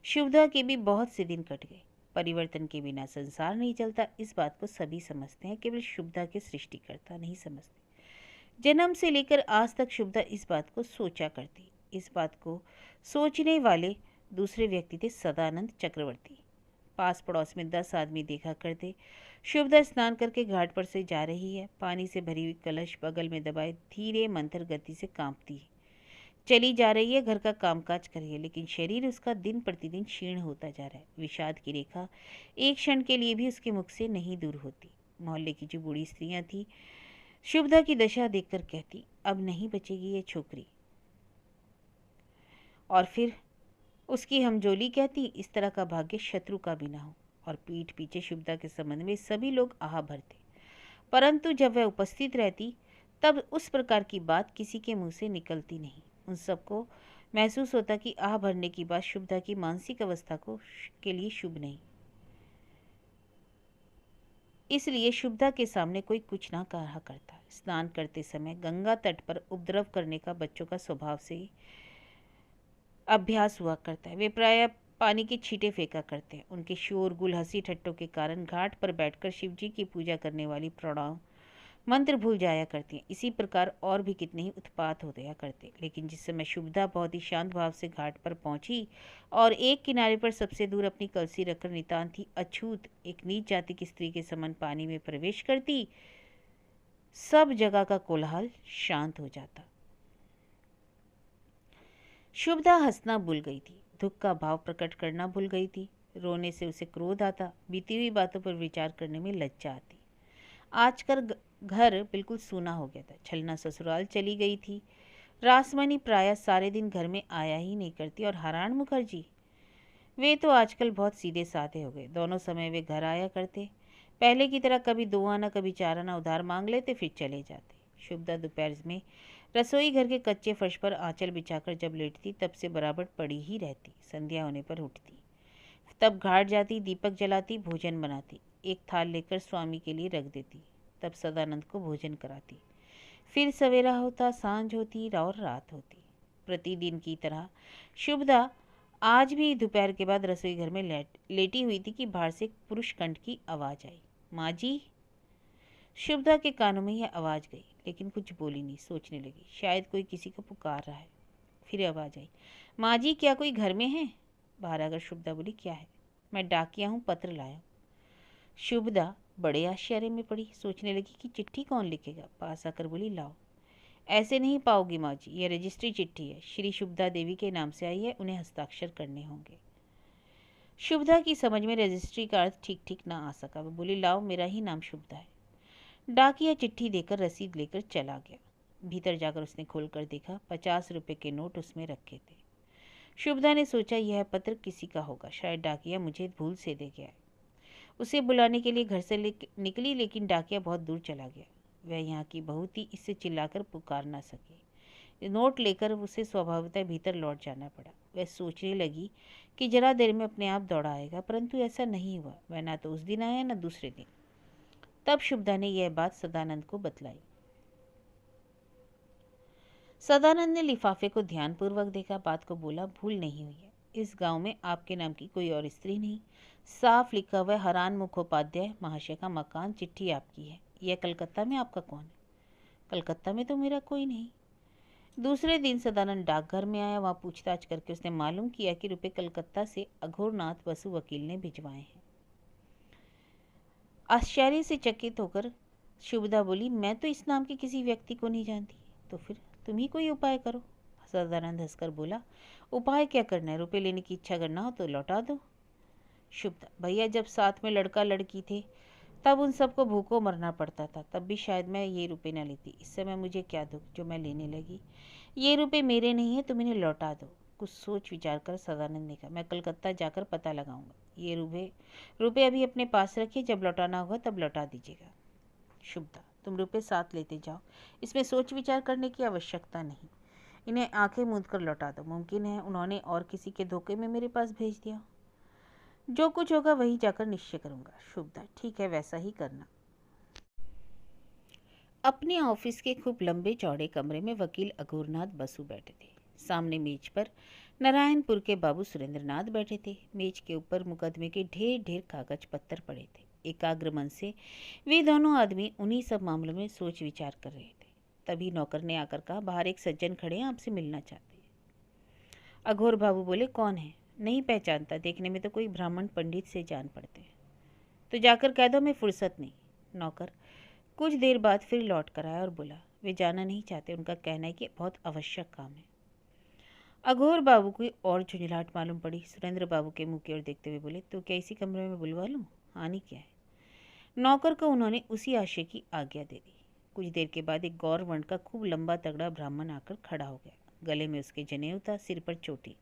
शुभदा के भी बहुत से दिन कट गए। परिवर्तन के बिना संसार नहीं चलता, इस बात को सभी समझते हैं, केवल शुभदा के सृष्टिकर्ता नहीं समझते। जन्म से लेकर आज तक शुभदा इस बात को सोचा करती। इस बात को सोचने वाले दूसरे व्यक्ति थे सदानंद चक्रवर्ती। पास पड़ोस में 10 आदमी देखा करते। शुभदा स्नान करके घाट पर से जा रही है, पानी से भरी हुई कलश बगल में दबाए धीरे मंथर गति से कांपती है। चली जा रही है, घर का कामकाज कर रही है, लेकिन शरीर उसका दिन प्रतिदिन क्षीण होता जा रहा है। विषाद की रेखा एक क्षण के लिए भी उसके मुख से नहीं दूर होती। मोहल्ले की जो बूढ़ी स्त्रियां थी शुभदा की दशा देखकर कहती, अब नहीं बचेगी ये छोकरी। और फिर उसकी हमजोली कहती, इस तरह का भाग्य शत्रु का भी ना हो। और पीठ पीछे शुभदा के संबंध में सभी लोग आह भरते, परंतु जब वह उपस्थित रहती तब उस प्रकार की बात किसी के मुंह से निकलती नहीं। उन सबको महसूस होता कि आह भरने की बात शुभदा की मानसिक अवस्था के लिए शुभ नहीं, इसलिए शुभदा के सामने कोई कुछ ना कहा करता। स्नान करते समय गंगा तट पर उपद्रव करने का बच्चों का स्वभाव से ही अभ्यास हुआ करता है। वे प्रायः पानी के छींटे फेंका करते हैं। उनके शोरगुल हंसी ठट्टों के कारण घाट पर बैठकर शिवजी की पूजा करने वाली प्रौढ़ाओं मंत्र भूल जाया करती हैं। इसी प्रकार और भी कितने ही उत्पात हो गया करते। लेकिन जिस समय शुभदा बहुत ही शांत भाव से घाट पर पहुंची और एक किनारे पर सबसे दूर अपनी कलसी रखकर नितांत ही अछूत एक नीच जाति की स्त्री के समान पानी में प्रवेश करती, सब जगह का कोलाहल शांत हो जाता। शुभदा हंसना भूल गई थी, दुख का भाव प्रकट करना भूल गई थी। रोने से उसे क्रोध आता, बीती हुई बातों पर विचार करने में लज्जा आती। आजकल घर बिल्कुल सूना हो गया था। छलना ससुराल चली गई थी। रासमणी प्रायः सारे दिन घर में आया ही नहीं करती और हराण मुखर्जी, वे तो आजकल बहुत सीधे साधे हो गए। दोनों समय वे घर आया करते। पहले की तरह कभी 2 आना कभी 4 आना उधार मांग लेते, फिर चले जाते। शुभदा दोपहर में रसोई घर के कच्चे फर्श पर आंचल बिछाकर जब लेटती तब से बराबर पड़ी ही रहती। संध्या होने पर उठती, तब घाट जाती, दीपक जलाती, भोजन बनाती, एक थाल लेकर स्वामी के लिए रख देती, तब सदानंद को भोजन कराती। फिर सवेरा होता, सांझ होती और रात होती। प्रतिदिन की तरह शुभदा आज भी दोपहर के बाद रसोई घर में लेटी हुई थी कि बाहर से एक पुरुष कंठ की आवाज़ आई, माँ जी। शुभदा के कानों में यह आवाज़ गई, लेकिन कुछ बोली नहीं। सोचने लगी, शायद कोई किसी को पुकार रहा है। फिर आवाज़ आई, माँ जी क्या कोई घर में है? बाहर आकर शुभदा बोली, क्या है? मैं डाकिया हूँ, पत्र लाया। शुभदा बड़े आश्चर्य में पड़ी, सोचने लगी कि चिट्ठी कौन लिखेगा। पास आकर बोली, लाओ। ऐसे नहीं पाओगी माँ जी, यह रजिस्ट्री चिट्ठी है, श्री शुभदा देवी के नाम से आई है, उन्हें हस्ताक्षर करने होंगे। शुभदा की समझ में रजिस्ट्री का अर्थ ठीक ठीक ना आ सका। वो बोली, लाओ, मेरा ही नाम शुभदा है। डाकिया चिट्ठी देकर रसीद लेकर चला गया। भीतर जाकर उसने खोलकर देखा, 50 रुपए के नोट उसमें रखे थे। शुभदा ने सोचा, यह पत्र किसी का होगा, शायद डाकिया मुझे भूल से दे गया है। उसे बुलाने के लिए घर से निकली, लेकिन डाकिया बहुत दूर चला गया। वह यहाँ की बहू थी, इससे चिल्लाकर पुकार ना सकी। नोट लेकर उसे स्वभावतः भीतर लौट जाना पड़ा। वह सोचने लगी कि जरा देर में अपने आप दौड़ा आएगा, परंतु ऐसा नहीं हुआ। वह ना तो उस दिन आया न दूसरे दिन। तब शुभदा ने यह बात सदानंद को बतलाई। सदानंद ने लिफाफे को ध्यानपूर्वक देखा, बात को बोला, भूल नहीं हुई है, इस गांव में आपके नाम की कोई और स्त्री नहीं। साफ लिखा हुआ हरान मुखोपाध्याय महाशय का मकान, चिट्ठी आपकी है। यह कलकत्ता में आपका कौन है? कलकत्ता में तो मेरा कोई नहीं। दूसरे दिन सदानंद डाकघर में आया। वहाँ पूछताछ करके उसने मालूम किया कि रुपए कलकत्ता से अघोरनाथ बसु वकील ने भिजवाए हैं। आश्चर्य से चकित होकर शुभदा बोली, मैं तो इस नाम के किसी व्यक्ति को नहीं जानती। तो फिर तुम ही कोई उपाय करो। सदानंद हंसकर बोला, उपाय क्या करना है? रुपए लेने की इच्छा करना हो तो लौटा दो। शुभदा, भैया जब साथ में लड़का लड़की थे तब उन सबको भूखों मरना पड़ता था, तब भी शायद मैं ये रुपए न लेती। इस समय मुझे क्या दुख जो मैं लेने लगी। ये रुपए मेरे नहीं है, तुम इन्हें लौटा दो। कुछ सोच विचार कर सदानंद ने कहा, मैं कलकत्ता जाकर पता लगाऊंगा। ये रुपए अभी अपने पास रखिए, जब लौटाना होगा तब लौटा दीजिएगा। शुभदा, तुम रुपए साथ लेते जाओ, इसमें सोच विचार करने की आवश्यकता नहीं। इन्हें आंखें मूंद कर लौटा दो। मुमकिन है उन्होंने और किसी के धोखे में मेरे पास भेज दिया। जो कुछ होगा वही जाकर निश्चय करूंगा। शुभदा, ठीक है, वैसा ही करना। अपने ऑफिस के खूब लंबे चौड़े कमरे में वकील अघोरनाथ बसु बैठे थे। सामने मेज पर नारायणपुर के बाबू सुरेंद्रनाथ बैठे थे। मेज के ऊपर मुकदमे के ढेर ढेर कागज पत्तर पड़े थे। एकाग्र मन से वे दोनों आदमी उन्हीं सब मामलों में सोच विचार कर रहे थे। तभी नौकर ने आकर कहा, बाहर एक सज्जन खड़े हैं, आपसे मिलना चाहते हैं। अघोर बाबू बोले, कौन है? नहीं पहचानता, देखने में तो कोई ब्राह्मण पंडित से जान पड़ते हैं। तो जाकर कह दो मैं फुर्सत नहीं। नौकर कुछ देर बाद फिर लौट कर आया और बोला, वे जाना नहीं चाहते, उनका कहना है कि बहुत आवश्यक काम है। अघोर बाबू को और झुंझलाहट मालूम पड़ी। सुरेंद्र बाबू के मुंह की ओर देखते हुए बोले, तो क्या इसी कमरे में बुलवा लूं? हानि क्या है? नौकर को उन्होंने उसी आशय की आज्ञा दे दी। कुछ देर के बाद एक गौर वर्ण का खूब लंबा तगड़ा ब्राह्मण आकर खड़ा हो गया। गले में उसके जनेऊ था, सिर पर चोटी,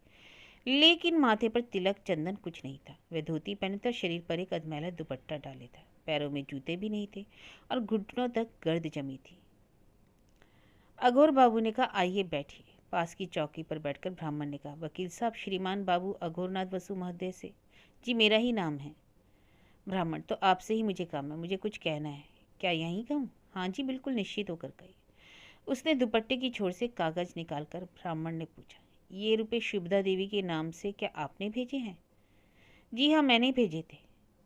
लेकिन माथे पर तिलक चंदन कुछ नहीं था। वह धोती पहने था, शरीर पर एक अधमैला दुपट्टा डाले था, पैरों में जूते भी नहीं थे और घुटनों तक गर्द जमी थी। अघोर बाबू ने कहा, आइए बैठिए। पास की चौकी पर बैठकर ब्राह्मण ने कहा, वकील साहब, श्रीमान बाबू अघोरनाथ बसु महोदय से। जी, मेरा ही नाम है। ब्राह्मण, तो आपसे ही मुझे काम है, मुझे कुछ कहना है। क्या यहीं कहूँ? हाँ जी, बिल्कुल निश्चित होकर कही। उसने दुपट्टे की छोर से कागज निकालकर ब्राह्मण ने पूछा, ये रुपए शुभदा देवी के नाम से क्या आपने भेजे हैं? जी हाँ, मैंने भेजे थे।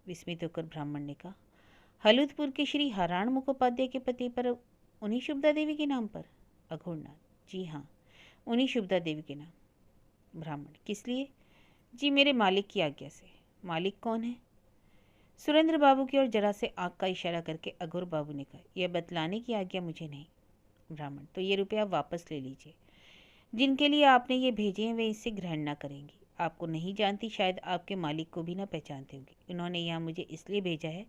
विस्मित होकर ब्राह्मण ने कहा, हलूदपुर के श्री हराण मुखोपाध्याय के पते पर उन्हीं शुभदा देवी के नाम पर? अघोरनाथ, जी हाँ, उन्हीं शुभदा देवी के नाम। ब्राह्मण, किस लिए? जी, मेरे मालिक की आज्ञा से। मालिक कौन है? सुरेंद्र बाबू की ओर जरा से आंख का इशारा करके अघोर बाबू ने कहा, यह बतलाने की आज्ञा मुझे नहीं। ब्राह्मण, तो ये रुपया वापस ले लीजिए। जिनके लिए आपने ये भेजे हैं वे इससे ग्रहण ना करेंगी। आपको नहीं जानती, शायद आपके मालिक को भी ना पहचानते होंगे। इन्होंने यहाँ मुझे इसलिए भेजा है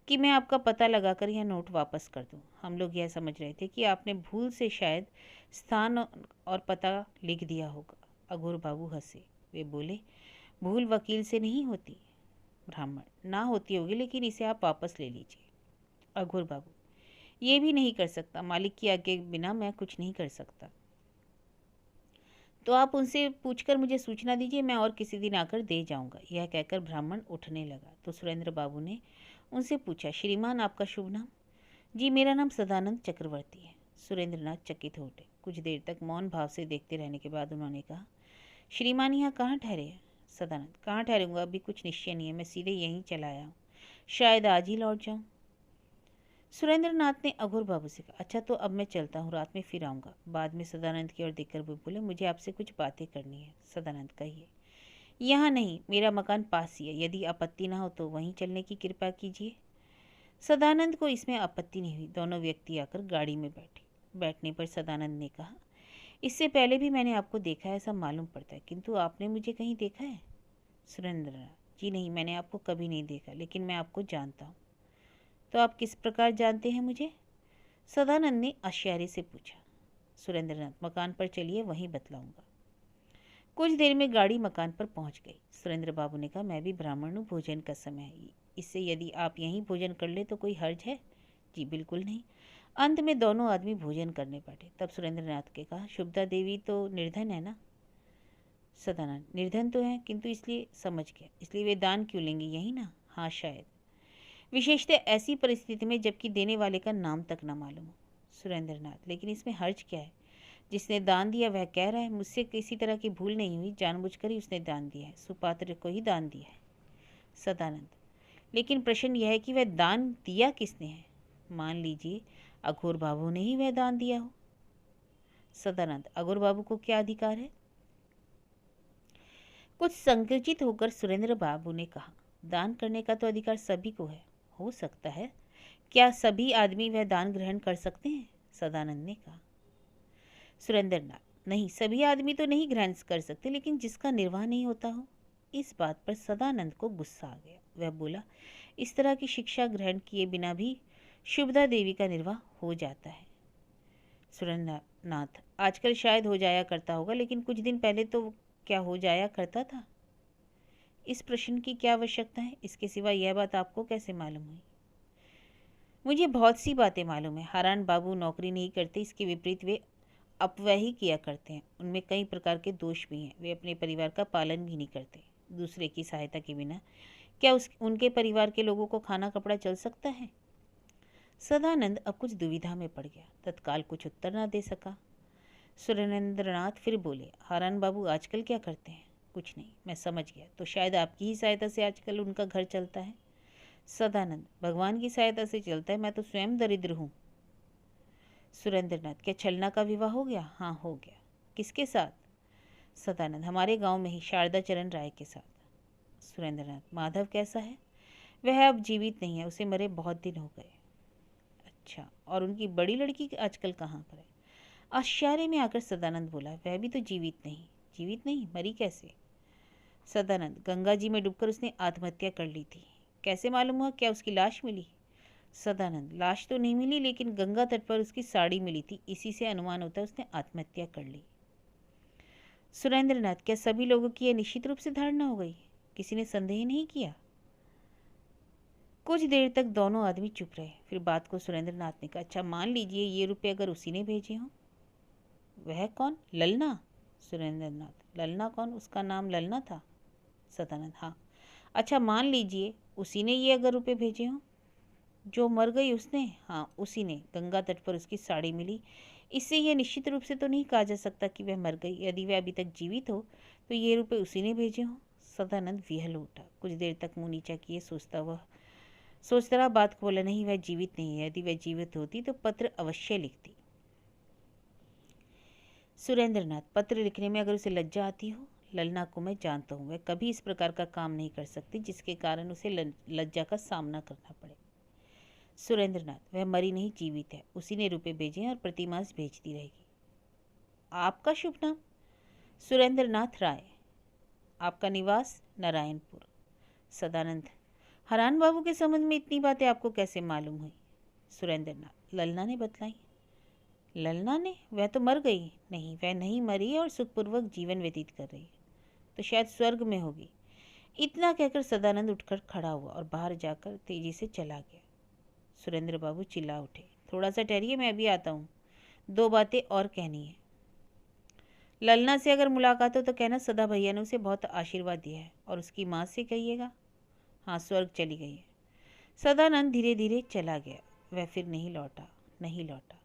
कि मैं आपका पता लगाकर यह नोट वापस कर दूँ। हम लोग यह समझ रहे थे कि आपने भूल से शायद स्थान और पता लिख दिया होगा। अघोर बाबू हंसे। वे बोले, भूल वकील से नहीं होती। ब्राह्मण, ना होती होगी, लेकिन इसे आप वापस ले लीजिए। अघोर बाबू, ये भी नहीं कर सकता, मालिक की आज्ञा के बिना मैं कुछ नहीं कर सकता। तो आप उनसे पूछकर मुझे सूचना दीजिए, मैं और किसी दिन आकर दे जाऊंगा। यह कहकर ब्राह्मण उठने लगा तो सुरेंद्र बाबू ने उनसे पूछा, श्रीमान आपका शुभ नाम? जी, मेरा नाम सदानंद चक्रवर्ती है। सुरेंद्रनाथ चकित हो उठे। कुछ देर तक मौन भाव से देखते रहने के बाद उन्होंने कहा, श्रीमान यहाँ कहाँ ठहरे हैं? सदानंद, कहाँ ठहरूंगा, अभी कुछ निश्चय नहीं है, मैं सीधे यहीं चला आया हूँ, शायद आज ही लौट जाऊँ। सुरेंद्रनाथ ने अघोर बाबू से कहा, अच्छा तो अब मैं चलता हूँ, रात में फिर आऊँगा। बाद में सदानंद की ओर देखकर वो बोले, मुझे आपसे कुछ बातें करनी है। सदानंद, कहिए। यहाँ नहीं, मेरा मकान पास ही है, यदि आपत्ति ना हो तो वहीं चलने की कृपा कीजिए। सदानंद को इसमें आपत्ति नहीं हुई। दोनों व्यक्ति आकर गाड़ी में बैठे। बैठने पर सदानंद ने कहा, इससे पहले भी मैंने आपको देखा है, ऐसा मालूम पड़ता है, किंतु आपने मुझे कहीं देखा है? सुरेंद्रनाथ, जी नहीं, मैंने आपको कभी नहीं देखा, लेकिन मैं आपको जानता हूँ। तो आप किस प्रकार जानते हैं मुझे? सदानंद ने आश्चर्य से पूछा। सुरेंद्रनाथ, मकान पर चलिए, वहीं बतलाऊंगा। कुछ देर में गाड़ी मकान पर पहुंच गई। सुरेंद्र बाबू ने कहा, मैं भी ब्राह्मण हूँ, भोजन का समय है, इससे यदि आप यहीं भोजन कर ले तो कोई हर्ज है? जी बिल्कुल नहीं। अंत में दोनों आदमी भोजन करने बैठे। तब सुरेंद्रनाथ के कहा, शुभदा देवी तो निर्धन है ना? सदानंद, निर्धन तो है, किंतु इसलिए समझ गया, इसलिए वे दान क्यों लेंगे, यही ना? हाँ शायद, विशेषतः ऐसी परिस्थिति में जबकि देने वाले का नाम तक न मालूम हो। सुरेंद्रनाथ, लेकिन इसमें हर्ज क्या है? जिसने दान दिया वह कह रहा है, मुझसे किसी तरह की भूल नहीं हुई, जानबूझकर ही उसने दान दिया है, सुपात्र को ही दान दिया है। सदानंद, लेकिन प्रश्न यह है कि वह दान दिया किसने है? मान लीजिए अघोर बाबू ने ही वह दान दिया हो। सदानंद, अघोर बाबू को क्या अधिकार है? कुछ संकुचित होकर सुरेंद्र बाबू ने कहा, दान करने का तो अधिकार सभी को है। हो सकता है, क्या सभी आदमी वह दान ग्रहण कर सकते हैं? सदानंद ने कहा। सुरेंद्रनाथ, नहीं, सभी आदमी तो नहीं ग्रहण कर सकते, लेकिन जिसका निर्वाह नहीं होता हो। इस बात पर सदानंद को गुस्सा आ गया। वह बोला, इस तरह की शिक्षा ग्रहण किए बिना भी शुभदा देवी का निर्वाह हो जाता है। सुरेंद्रनाथ, आजकल शायद हो जाया करता होगा, लेकिन कुछ दिन पहले तो क्या हो जाया करता था? इस प्रश्न की क्या आवश्यकता है? इसके सिवा यह बात आपको कैसे मालूम हुई? मुझे बहुत सी बातें मालूम है। हारान बाबू नौकरी नहीं करते, इसके विपरीत वे अपव्यय ही किया करते हैं। उनमें कई प्रकार के दोष भी हैं। वे अपने परिवार का पालन भी नहीं करते। दूसरे की सहायता के बिना क्या उनके परिवार के लोगों को खाना कपड़ा चल सकता है? सदानंद अब कुछ दुविधा में पड़ गया, तत्काल कुछ उत्तर न दे सका। सुरेंद्रनाथ फिर बोले, हारान बाबू आजकल क्या करते हैं? कुछ नहीं, मैं समझ गया, तो शायद आपकी ही सहायता से आजकल उनका घर चलता है। सदानंद, भगवान की सहायता से चलता है, मैं तो स्वयं दरिद्र हूँ। सुरेंद्रनाथ, क्या छलना का विवाह हो गया? हाँ हो गया। किसके साथ? सदानंद, हमारे गांव में ही, शारदा चरण राय के साथ। सुरेंद्रनाथ, माधव कैसा है? वह अब जीवित नहीं है, उसे मरे बहुत दिन हो गए। अच्छा, और उनकी बड़ी लड़की आजकल कहाँ पर है? आश्चर्य में आकर सदानंद बोला, वह भी तो जीवित नहीं। जीवित नहीं? मरी कैसे? सदानंद, गंगा जी में डूबकर उसने आत्महत्या कर ली थी। कैसे मालूम हुआ? क्या उसकी लाश मिली? सदानंद, लाश तो नहीं मिली, लेकिन गंगा तट पर उसकी साड़ी मिली थी, इसी से अनुमान होता है उसने आत्महत्या कर ली। सुरेंद्रनाथ, क्या सभी लोगों की यह निश्चित रूप से धारणा हो गई? किसी ने संदेह नहीं किया? कुछ देर तक दोनों आदमी चुप रहे। फिर बात को सुरेंद्रनाथ ने कहा, अच्छा मान लीजिए ये रुपये अगर उसी ने भेजे हों। वह कौन? ललना? सुरेंद्रनाथ, ललना कौन? उसका नाम ललना था? सदानंद, हाँ। अच्छा मान लीजिए उसी ने ये अगर रुपये भेजे हों। जो मर गई उसने? हाँ उसी ने। गंगा तट पर उसकी साड़ी मिली, इससे यह निश्चित रूप से तो नहीं कहा जा सकता कि वह मर गई। यदि वह अभी तक जीवित हो तो ये रुपये उसी ने भेजे हों। सदानंद विहल उठा। कुछ देर तक मुंह नीचा किए सोचता रहा। बात को बोला, नहीं, वह जीवित नहीं है। यदि वह जीवित होती तो पत्र अवश्य लिखती। सुरेंद्रनाथ, पत्र लिखने में अगर उसे लज्जा आती हो? ललना को मैं जानता हूँ, वह कभी इस प्रकार का काम नहीं कर सकती जिसके कारण उसे लज्जा का सामना करना पड़े। सुरेंद्रनाथ, वह मरी नहीं, जीवित है। उसी ने रुपए भेजे हैं और प्रतिमास भेजती रहेगी। आपका शुभ नाम? सुरेंद्रनाथ राय। आपका निवास? नारायणपुर। सदानंद, हरान बाबू के संबंध में इतनी बातें आपको कैसे मालूम हुई? सुरेंद्रनाथ, ललना ने बतलाई। ललना ने? वह तो मर गई। नहीं, वह नहीं मरी और सुखपूर्वक जीवन व्यतीत कर रही है, तो शायद स्वर्ग में होगी। इतना कहकर सदानंद उठकर खड़ा हुआ और बाहर जाकर तेजी से चला गया। सुरेंद्र बाबू चिल्ला उठे, थोड़ा सा ठहरिए, मैं अभी आता हूँ, दो बातें और कहनी है। ललना से अगर मुलाकात हो तो कहना सदा भैया ने उसे बहुत आशीर्वाद दिया है, और उसकी माँ से कहिएगा हाँ स्वर्ग चली गई है। सदानंद धीरे धीरे चला गया। वह फिर नहीं लौटा।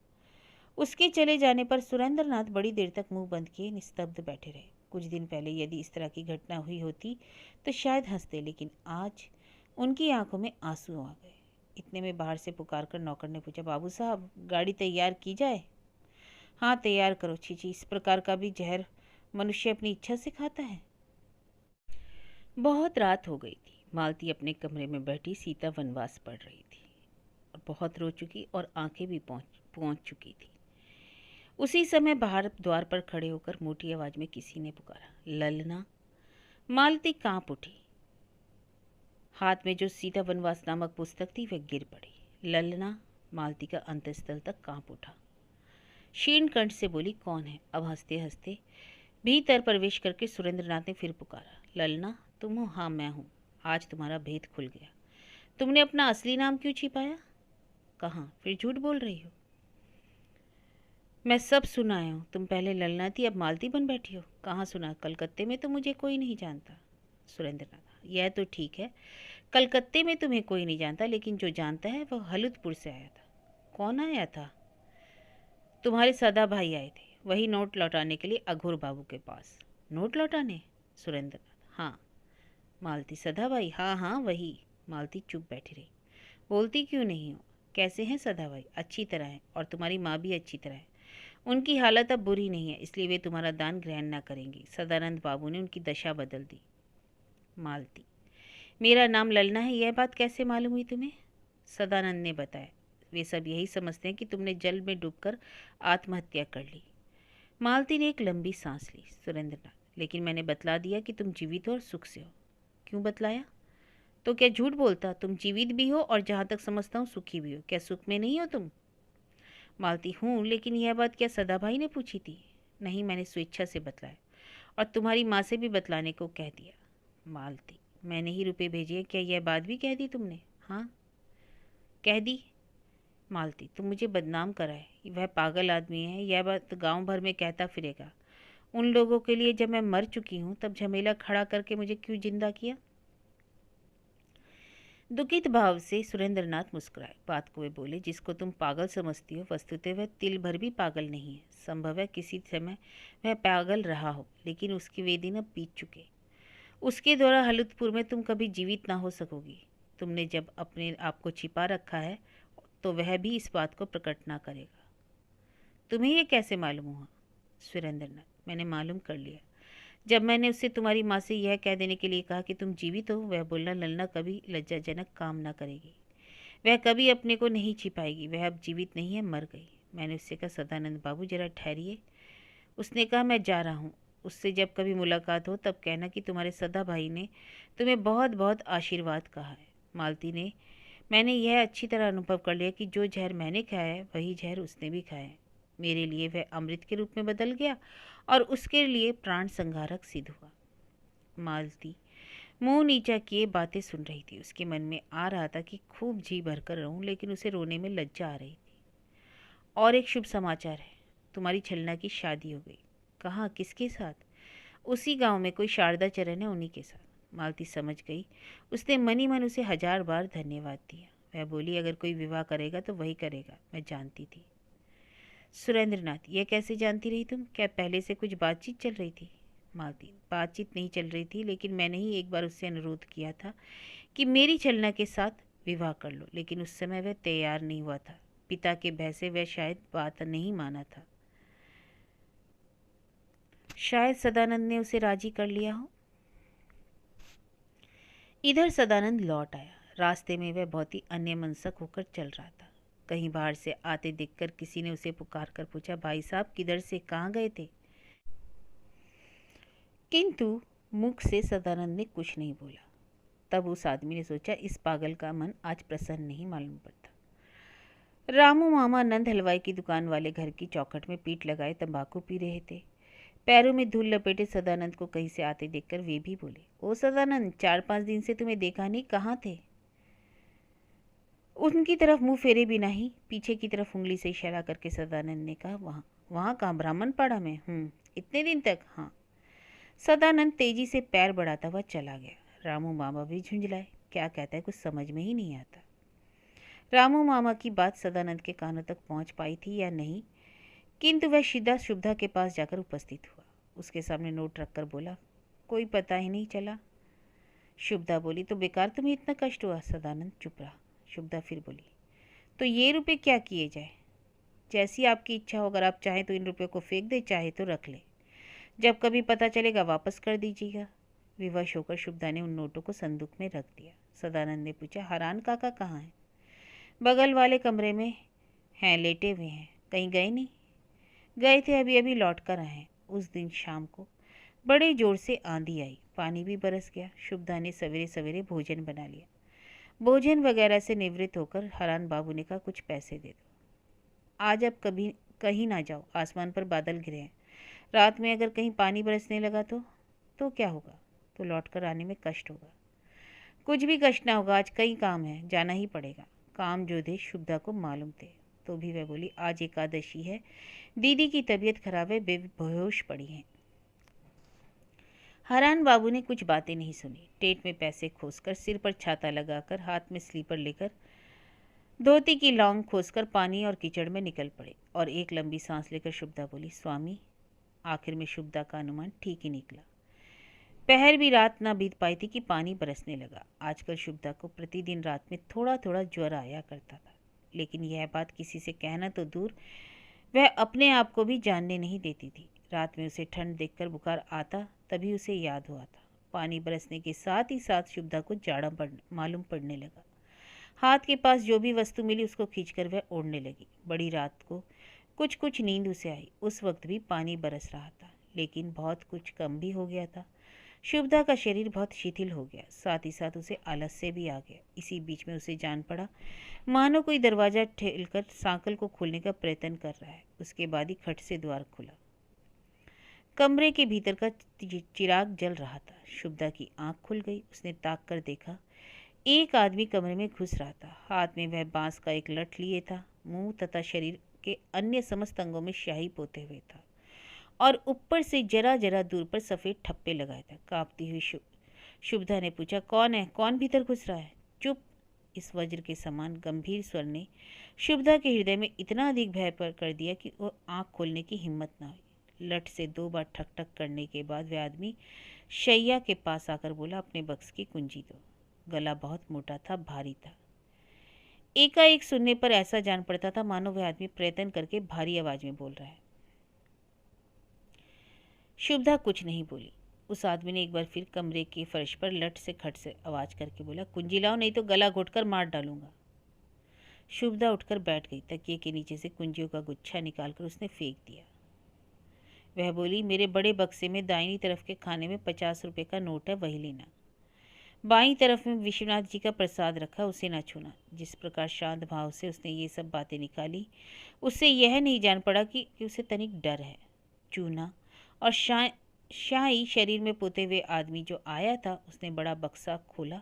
उसके चले जाने पर सुरेंद्रनाथ बड़ी देर तक मुंह बंद किए निस्तब्ध बैठे रहे। कुछ दिन पहले यदि इस तरह की घटना हुई होती तो शायद हंसते, लेकिन आज उनकी आंखों में आंसू आ गए। इतने में बाहर से पुकार कर नौकर ने पूछा, बाबू साहब गाड़ी तैयार की जाए? हाँ तैयार करो। चीची, इस प्रकार का भी जहर मनुष्य अपनी इच्छा से खाता है? बहुत रात हो गई थी। मालती अपने कमरे में बैठी सीता वनवास पढ़ रही थी और बहुत रो चुकी और आंखें भी पहुंच चुकी थी। उसी समय बाहर द्वार पर खड़े होकर मोटी आवाज में किसी ने पुकारा, ललना। मालती कांप उठी। हाथ में जो सीता वनवास नामक पुस्तक थी वह गिर पड़ी। ललना। मालती का अंतस्थल तक कांप उठा। क्षीण कंठ से बोली, कौन है? अब हंसते हंसते भीतर प्रवेश करके सुरेंद्रनाथ ने फिर पुकारा, ललना तुम हो? हाँ मैं हूँ। आज तुम्हारा भेद खुल गया। तुमने अपना असली नाम क्यों छिपाया? कहाँ? फिर झूठ बोल रही हो। मैं सब सुना आया हूँ। तुम पहले ललना थी, अब मालती बन बैठी हो। कहाँ सुना? कलकत्ते में तो मुझे कोई नहीं जानता। सुरेंद्रनाथ, यह तो ठीक है, कलकत्ते में तुम्हें कोई नहीं जानता, लेकिन जो जानता है वह हलुदपुर से आया था। कौन आया था? तुम्हारे सदा भाई आए थे, वही नोट लौटाने के लिए अघोर बाबू के पास। नोट लौटाने? सुरेंद्रनाथ, हाँ। मालती, सदा भाई? हाँ हाँ वही। मालती चुप बैठी रही। बोलती क्यों नहीं हो? कैसे हैं सदा भाई? अच्छी तरह है, और तुम्हारी माँ भी अच्छी तरह है। उनकी हालत अब बुरी नहीं है, इसलिए वे तुम्हारा दान ग्रहण न करेंगी। सदानंद बाबू ने उनकी दशा बदल दी। मालती, मेरा नाम ललना है, यह बात कैसे मालूम हुई तुम्हें? सदानंद ने बताया। वे सब यही समझते हैं कि तुमने जल में डूबकर आत्महत्या कर ली। मालती ने एक लंबी सांस ली। सुरेंद्रनाथ, लेकिन मैंने बतला दिया कि तुम जीवित हो और सुख से हो। क्यों बतलाया? तो क्या झूठ बोलता? तुम जीवित भी हो और जहाँ तक समझता हूँ सुखी भी हो। क्या सुख में नहीं हो तुम? मालती, हूँ, लेकिन यह बात क्या सदा भाई ने पूछी थी? नहीं, मैंने स्वेच्छा से बतलाया, और तुम्हारी माँ से भी बतलाने को कह दिया। मालती, मैंने ही रुपए भेजे हैं, क्या यह बात भी कह दी तुमने? हाँ कह दी। मालती, तुम मुझे बदनाम कराए। वह पागल आदमी है, यह बात गांव भर में कहता फिरेगा। उन लोगों के लिए जब मैं मर चुकी हूँ तब झमेला खड़ा करके मुझे क्यों जिंदा किया? दुखित भाव से सुरेंद्रनाथ मुस्कुराए। बात को वे बोले, जिसको तुम पागल समझती हो वस्तुतः वह तिल भर भी पागल नहीं है। संभव है किसी समय वह पागल रहा हो, लेकिन उसके वे दिन अब बीत चुके। उसके द्वारा हलुदपुर में तुम कभी जीवित ना हो सकोगी। तुमने जब अपने आप को छिपा रखा है तो वह भी इस बात को प्रकट ना करेगा। तुम्हें यह कैसे मालूम हुआ? सुरेंद्रनाथ, मैंने मालूम कर लिया। जब मैंने उससे तुम्हारी माँ से यह कह देने के लिए कहा कि तुम जीवित हो, वह बोलना ललना कभी लज्जाजनक काम ना करेगी। वह कभी अपने को नहीं छिपाएगी। वह अब जीवित नहीं है, मर गई। मैंने उससे कहा, सदानंद बाबू जरा ठहरिए। उसने कहा, मैं जा रहा हूँ। उससे जब कभी मुलाकात हो तब कहना कि तुम्हारे सदा भाई ने तुम्हें बहुत बहुत आशीर्वाद कहा है। मालती ने, मैंने यह अच्छी तरह अनुभव कर लिया कि जो जहर मैंने खाया है वही जहर उसने भी खाया है। मेरे लिए वह अमृत के रूप में बदल गया और उसके लिए प्राण संहारक सिद्ध हुआ। मालती मुंह नीचा किए बातें सुन रही थी। उसके मन में आ रहा था कि खूब जी भरकर रहूं, लेकिन उसे रोने में लज्जा आ रही थी। और एक शुभ समाचार है, तुम्हारी छलना की शादी हो गई। कहाँ? किसके साथ? उसी गांव में कोई शारदा चरण है, उन्हीं के साथ। मालती समझ गई। उसने मनी मन उसे 1000 बार धन्यवाद दिया। वह बोली, अगर कोई विवाह करेगा तो वही करेगा, मैं जानती थी। सुरेंद्रनाथ, यह कैसे जानती रही तुम? क्या पहले से कुछ बातचीत चल रही थी? मालती, बातचीत नहीं चल रही थी, लेकिन मैंने ही एक बार उससे अनुरोध किया था कि मेरी छलना के साथ विवाह कर लो, लेकिन उस समय वह तैयार नहीं हुआ था। पिता के भय से वह शायद बात नहीं माना था। शायद सदानंद ने उसे राजी कर लिया हो। इधर सदानंद लौट आया। रास्ते में वह बहुत ही अन्यमनस्क होकर चल रहा था। कहीं बाहर से आते देखकर किसी ने उसे पुकार कर पूछा, भाई साहब किधर से, कहाँ गए थे? किंतु मुख से सदानंद ने कुछ नहीं बोला। तब उस आदमी ने सोचा, इस पागल का मन आज प्रसन्न नहीं मालूम पड़ता। रामू मामा नंद हलवाई की दुकान वाले घर की चौखट में पीठ लगाए तंबाकू पी रहे थे। पैरों में धूल लपेटे सदानंद को कहीं से आते देखकर वे भी बोले, ओ सदानंद, 4-5 दिन से तुम्हें देखा नहीं, कहाँ थे? उनकी तरफ मुंह फेरे बिना ही पीछे की तरफ उंगली से इशारा करके सदानंद ने कहा, वहाँ। वहाँ कहाँ? ब्राह्मण पाड़ा में? इतने दिन तक? हाँ। सदानंद तेजी से पैर बढ़ाता हुआ चला गया। रामू मामा भी झुंझलाए। क्या कहता है कुछ समझ में ही नहीं आता। रामू मामा की बात सदानंद के कानों तक पहुंच पाई थी या नहीं, किंतु वह सीधा शुभदा के पास जाकर उपस्थित हुआ। उसके सामने नोट रखकर बोला, कोई पता ही नहीं चला। शुभदा बोली, तो बेकार तुम्हें इतना कष्ट हुआ? सदानंद चुप रहा। शुभदा फिर बोली। तो ये रुपए क्या किए जाए? जैसी आपकी इच्छा हो, अगर आप चाहें तो इन रुपयों को फेंक दे, चाहे तो रख ले। जब कभी पता चलेगा वापस कर दीजिएगा। विवश होकर शुभदा ने उन नोटों को संदूक में रख दिया। सदानंद ने पूछा, हरान काका कहाँ हैं? बगल वाले कमरे में हैं, लेटे हुए हैं। कहीं गए नहीं? गए थे, अभी अभी लौट कर आए हैं। उस दिन शाम को बड़े जोर से आंधी आई, पानी भी बरस गया। शुभदा ने सवेरे सवेरे भोजन बना लिया। भोजन वगैरह से निवृत्त होकर हरान बाबू ने कहा, कुछ पैसे दे दो। आज अब कभी कहीं ना जाओ, आसमान पर बादल घिरे हैं। रात में अगर कहीं पानी बरसने लगा तो क्या होगा? तो लौट कर आने में कष्ट होगा। कुछ भी कष्ट ना होगा, आज कई काम है, जाना ही पड़ेगा। काम जो थे शुभदा को मालूम थे, तो भी वह बोली, आज एकादशी है, दीदी की तबीयत खराब है, बेहोश पड़ी हैं। हरान बाबू ने कुछ बातें नहीं सुनी। टेट में पैसे खोसकर, सिर पर छाता लगाकर, हाथ में स्लीपर लेकर, धोती की लौंग खोसकर पानी और कीचड़ में निकल पड़े। और एक लंबी सांस लेकर शुभदा बोली, स्वामी। आखिर में शुभदा का अनुमान ठीक ही निकला। पहर भी रात ना बीत पाई थी कि पानी बरसने लगा। आजकल शुभदा को प्रतिदिन रात में थोड़ा थोड़ा ज्वर आया करता था, लेकिन यह बात किसी से कहना तो दूर, वह अपने आप को भी जानने नहीं देती थी। रात में उसे ठंड देखकर बुखार आता, तभी उसे याद हुआ था। पानी बरसने के साथ ही साथ शुभदा को जाड़ा मालूम पड़ने लगा। हाथ के पास जो भी वस्तु मिली उसको खींचकर वह ओढ़ने लगी। बड़ी रात को कुछ कुछ नींद उसे आई। उस वक्त भी पानी बरस रहा था, लेकिन बहुत कुछ कम भी हो गया था। शुभदा का शरीर बहुत शिथिल हो गया, साथ ही साथ उसे आलस्य भी आ गया। इसी बीच में उसे जान पड़ा मानो कोई दरवाज़ा ठेलकर सांकल को खोलने का प्रयत्न कर रहा है। उसके बाद ही खट से द्वार खुला। कमरे के भीतर का चिराग जल रहा था। शुभदा की आंख खुल गई। उसने ताक कर देखा, एक आदमी कमरे में घुस रहा था। हाथ में वह बांस का एक लठ लिए था। मुंह तथा शरीर के अन्य समस्त अंगों में स्याही पोते हुए था और ऊपर से जरा जरा दूर पर सफ़ेद ठप्पे लगाए था। कांपती हुई शुभदा ने पूछा, कौन है? कौन भीतर घुस रहा है? चुप! इस वज्र के समान गंभीर स्वर ने शुभदा के हृदय में इतना अधिक भय पर कर दिया कि वो आंख खोलने की हिम्मत न हुई। लठ से 2 बार ठक ठक करने के बाद वह आदमी शैया के पास आकर बोला, अपने बक्स की कुंजी दो। गला बहुत मोटा था, भारी था। एकाएक सुनने पर ऐसा जान पड़ता था मानो वह आदमी प्रयत्न करके भारी आवाज में बोल रहा है। शुभदा कुछ नहीं बोली। उस आदमी ने एक बार फिर कमरे के फर्श पर लठ से खट से आवाज करके बोला, कुंजी लाओ, नहीं तो गला घोटकर मार डालूंगा। शुभदा उठकर बैठ गई। तकिए के नीचे से कुंजियों का गुच्छा निकालकर उसने फेंक दिया। वह बोली, मेरे बड़े बक्से में दाहिनी तरफ के खाने में 50 रुपए का नोट है, वही लेना। बाईं तरफ में विश्वनाथ जी का प्रसाद रखा, उसे न छूना। जिस प्रकार शांत भाव से उसने ये सब बातें निकाली, उससे यह नहीं जान पड़ा कि उसे तनिक डर है। चूना और शाही शरीर में पोते हुए आदमी जो आया था, उसने बड़ा बक्सा खोला।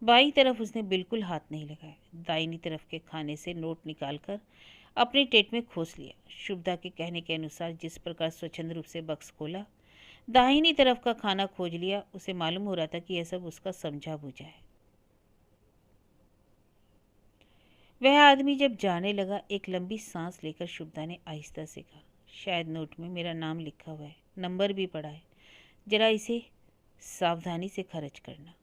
बाईं तरफ उसने बिल्कुल हाथ नहीं लगाया। दाहिनी तरफ के खाने से नोट निकालकर अपने टेट में खोस लिया। शुभदा के कहने के अनुसार जिस प्रकार स्वच्छंद रूप से बक्स खोला, दाहिनी तरफ का खाना खोज लिया, उसे मालूम हो रहा था कि यह सब उसका समझा बुझा है। वह आदमी जब जाने लगा, एक लंबी सांस लेकर शुभदा ने आहिस्ता से कहा, शायद नोट में मेरा नाम लिखा हुआ है, नंबर भी पड़ा है, जरा इसे सावधानी से खर्च करना।